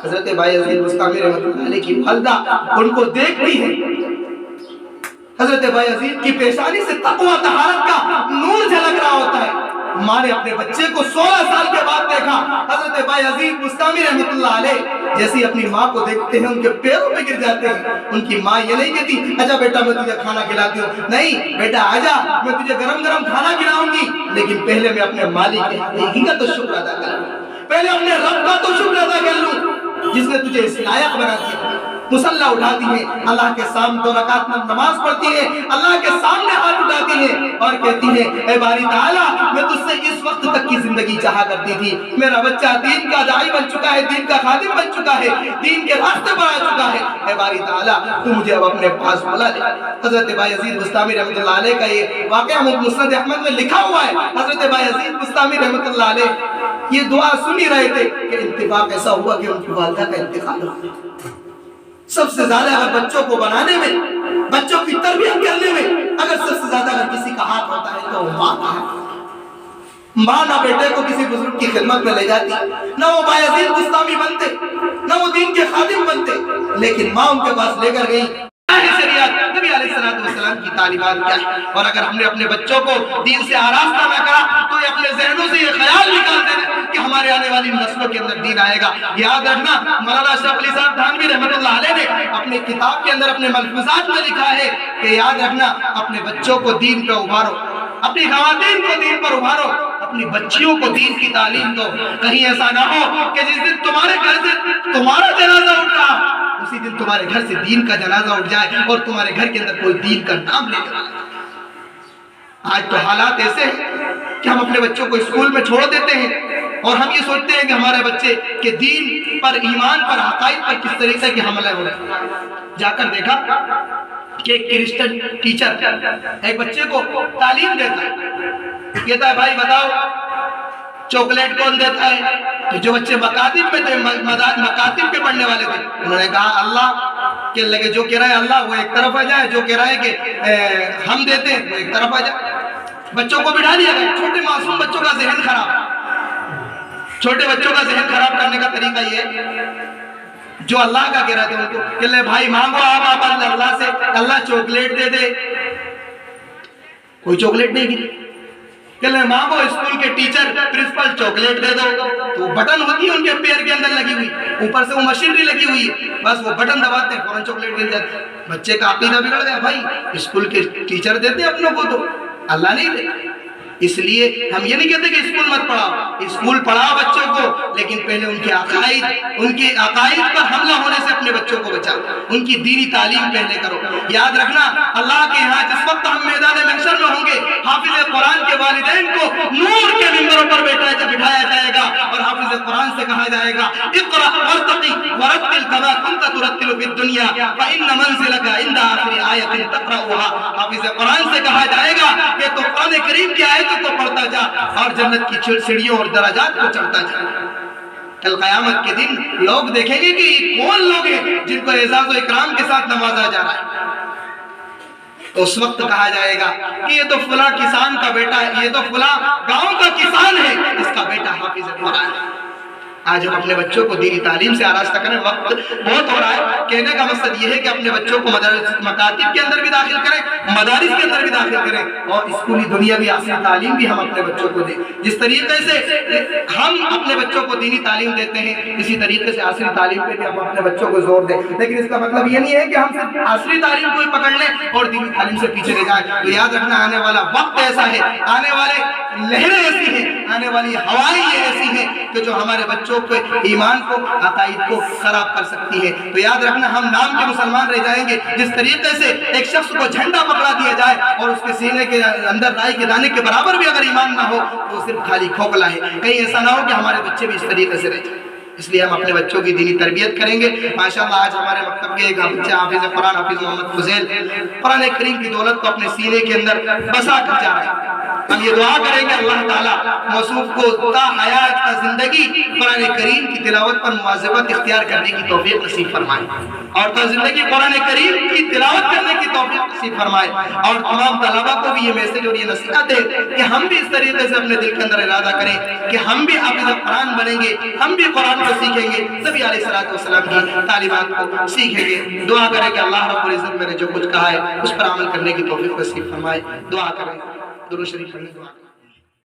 حضرت بایزید بستامی رحمۃ اللہ علیہ کی والدہ ان کو دیکھتی ہے، حضرت بایزید کی پیشانی سے تقویٰ طہارت کا نور جھلک رہا ہوتا ہے۔ ماں نے اپنے بچے کو 16 سال کے بعد دیکھا۔ حضرت بایزید بستامی رحمۃ اللہ علیہ جیسے اپنی ماں کو دیکھتے ہیں ان کے پیروں پہ گر جاتے ہیں۔ ان کی ماں یہ نہیں کہتی اچھا بیٹا میں تجھے کھانا کھلاتی ہوں، نہیں بیٹا آجا میں تجھے گرم گرم کھانا کھلاؤں گی، لیکن پہلے میں اپنے مالک کے حقیقی کا تو شکر ادا کروں، پہلے اپنے رب کا تو شکر ادا کر لوں جس نے تجھے اس لائق بنا دیا۔ مصلی اٹھاتی ہے، اللہ کے سامنے 2 رکعت نماز پڑھتی ہے، اللہ کے سامنے ہاتھ اٹھاتی ہے اور کہتی ہے اے باری تعالیٰ میں تجھ سے اس وقت تک کی زندگی چاہا کرتی تھی، میرا بچہ دین کا داعی بن چکا ہے، دین کا خادم بن چکا ہے، دین کے راستے پر آ چکا ہے، اے باری تعالیٰ تو مجھے اب اپنے پاس بلا لے۔ حضرت بایزید بستامی رحمۃ اللہ علیہ کا یہ واقعہ مسند احمد میں لکھا ہوا ہے۔ حضرت بایزید بستامی رحمۃ اللہ علیہ یہ دعا سن ہی رہے تھے کہ اتفاق ایسا ہوا کہ ان کی والدہ کا انتقال ہو گیا۔ سب سے زیادہ اگر بچوں کو بنانے میں، بچوں کی تربیت کرنے میں اگر سب سے زیادہ اگر کسی کا ہاتھ ہوتا ہے تو وہ ماں کا ہے۔ ماں نہ بیٹے کو کسی بزرگ کی خدمت میں لے جاتی، نہ وہ بایزید بستامی بنتے، نہ وہ دین کے خادم بنتے، لیکن ماں ان کے پاس لے کر گئی۔ شریعت نبی علیہ السلام کی تعلیمات کیا ہے، اور اگر ہم نے اپنے بچوں کو دین سے آراستہ نہ کرا تو یہ اپنے ذہنوں سے یہ خیال نکال دینا کہ ہمارے آنے والی نسلوں کے اندر دین آئے گا۔ یاد رکھنا مولانا اشرف علی صاحب تھانوی رحمۃ اللہ علیہ نے اپنی کتاب کے اندر اپنے ملفوظات میں لکھا ہے کہ یاد رکھنا اپنے بچوں کو دین پہ ابھارو، اپنی خواتین کو دین پر ابھارو، اپنی بچیوں کو دین کی تعلیم دو۔ کہیں ایسا نہ ہو کہ جس دن تمہارے گھر سے تمہارا جنازہ اٹھ رہا اسی دن تمہارے گھر سے دین کا جنازہ اٹھ جائے اور تمہارے گھر کے اندر کوئی دین کا نام لے کر آئے۔ آج تو حالات ایسے ہیں کہ ہم اپنے بچوں کو اسکول میں چھوڑ دیتے ہیں اور ہم یہ سوچتے ہیں کہ ہمارے بچے کے دین پر، ایمان پر، عقائد پر کس طریقے کے حملے ہو رہے ہیں۔ جا کر دیکھا کہ ایک کرسچن ٹیچر ایک بچے کو تعلیم دیتا ہے، کہتا ہے بھائی بتاؤ چاکلیٹ کون دیتا ہے؟ تو جو بچے مکاتب میں تھے، مکاتب کے پڑھنے والے تھے، انہوں نے کہا اللہ، کہ لگے جو کہہ رہا ہے اللہ وہ ایک طرف آ جائے، جو کہہ رہا ہے کہ ہم دیتے ہیں وہ ایک طرف آ جائے۔ بچوں کو بٹھا دیا گیا، چھوٹے معصوم بچوں کا ذہن خراب، چھوٹے بچوں کا ذہن خراب کرنے کا طریقہ یہ جو اللہ کا کہہ رہا تھا ان کو کہ لے بھائی مانگو آپ اللہ سے، اللہ چاکلیٹ دے دے، کوئی چاکلیٹ نہیں دی، کہ لے مانگو اسکول کے ٹیچر پرنسپل چاکلیٹ دے دو، تو بٹن ہوتی ہے ان کے پیر کے اندر لگی ہوئی، اوپر سے وہ مشینری لگی ہوئی ہے، بس وہ بٹن دباتے ہیں فوراً چاکلیٹ مل جاتی ہے۔ بچے کا عقیدہ بگڑ گیا، بھائی اسکول کے ٹیچر دیتے اپنوں کو تو اللہ نہیں دیتے۔ اس لیے ہم یہ نہیں کہتے کہ اسکول مت پڑھاؤ، اسکول پڑھاؤ بچوں کو، لیکن پہلے ان کے عقائد پر حملہ ہونے سے اپنے بچوں کو بچاؤ، ان کی دینی تعلیم پہلے کرو۔ یاد رکھنا اللہ کے یہاں جس وقت ہم میدان محشر میں ہوں گے، حافظ قرآن کے والدین کو نور کے منبروں پر بٹھایا جائے گا اور حافظ قرآن سے کہا جائے گا اقرأ وارتقی ورتل کما كنت ترتل في الدنيا فإن منزلك عند آخر آیۃ تقرأها۔ حافظ قرآن سے کہا جائے گا کہ تو قرآن کریم کی آیتوں کو پڑھتا جا اور جنت کی سیڑھیوں اور درجات کو چڑھتا جا۔ کل قیامت کے دن لوگ دیکھیں گے کہ کون لوگ ہیں جن کو اعزاز و اکرام کے ساتھ نوازا جا رہا ہے، تو اس وقت کہا جائے گا کہ یہ تو فلاں کسان کا بیٹا ہے، یہ تو فلاں گاؤں کا کسان ہے، اس کا بیٹا حافظ قرآن ہے۔ آج ہم اپنے بچوں کو دینی تعلیم سے آراستہ کریں، وقت بہت ہو رہا ہے، کہنے کا مقصد یہ ہے کہ اپنے بچوں کو مکاتب کے اندر بھی داخل کریں، مدارس کے اندر بھی داخل کریں، اور اسکولی دنیا بھی عصری تعلیم بھی ہم اپنے بچوں کو دیں۔ جس طریقے سے ہم اپنے بچوں کو دینی تعلیم دیتے ہیں، اسی طریقے سے عصری تعلیم پہ بھی ہم اپنے بچوں کو زور دیں، لیکن اس کا مطلب یہ نہیں ہے کہ ہم صرف عصری تعلیم کو ہی پکڑ لیں اور دینی تعلیم سے پیچھے رہ جائیں۔ تو یاد رکھنا آنے والا وقت ایسا ہے، آنے والے لہریں ایسی ہیں، آنے والی ہوائیں ایسی ہیں کہ جو ہمارے بچوں کے ایمان کو، عقائد کو خراب کر سکتی ہے۔ تو یاد رکھنا ہم نام کے مسلمان رہ جائیں گے۔ جس طریقے سے ایک شخص کو جھنڈا پکڑا دیا جائے اور اس کے سینے کے اندر رائی کے دانے کے برابر بھی اگر ایمان نہ ہو تو وہ صرف خالی کھوکھلا ہے، کہیں ایسا نہ ہو کہ ہمارے بچے بھی اس طریقے سے رہ جائیں۔ اس لیے ہم اپنے بچوں کی دینی تربیت کریں گے۔ ماشاءاللہ آج ہمارے مکتب کے ایک بچہ حافظ قرآن حافظ محمد فضیل قرآن کریم کی دولت کو اپنے سینے کے اندر بسا کر جا رہا ہے۔ ہم یہ دعا کریں کہ اللہ تعالیٰ موصوف کو تا حیات کا زندگی قرآن کریم کی تلاوت پر مواظبت اختیار کرنے کی توفیق نصیب فرمائے، اور تا زندگی قرآن کریم کی تلاوت کرنے کی توفیق نصیب فرمائے، اور تمام طلبہ کو بھی یہ میسج اور یہ نصیحت ہے کہ ہم بھی اس طریقے سے اپنے دل کے اندر ارادہ کریں کہ ہم بھی حافظ قرآن بنیں گے، ہم بھی قرآن کو سیکھیں گے، نبی علیہ السلام کی تعلیمات کو سیکھیں گے۔ دعا کریں کہ اللہ رب العزت میں نے جو کچھ کہا ہے اس پر عمل کرنے کی توفیق نصیب فرمائے۔ دعا کریں، درود شریف پڑھیں، دعا کریں۔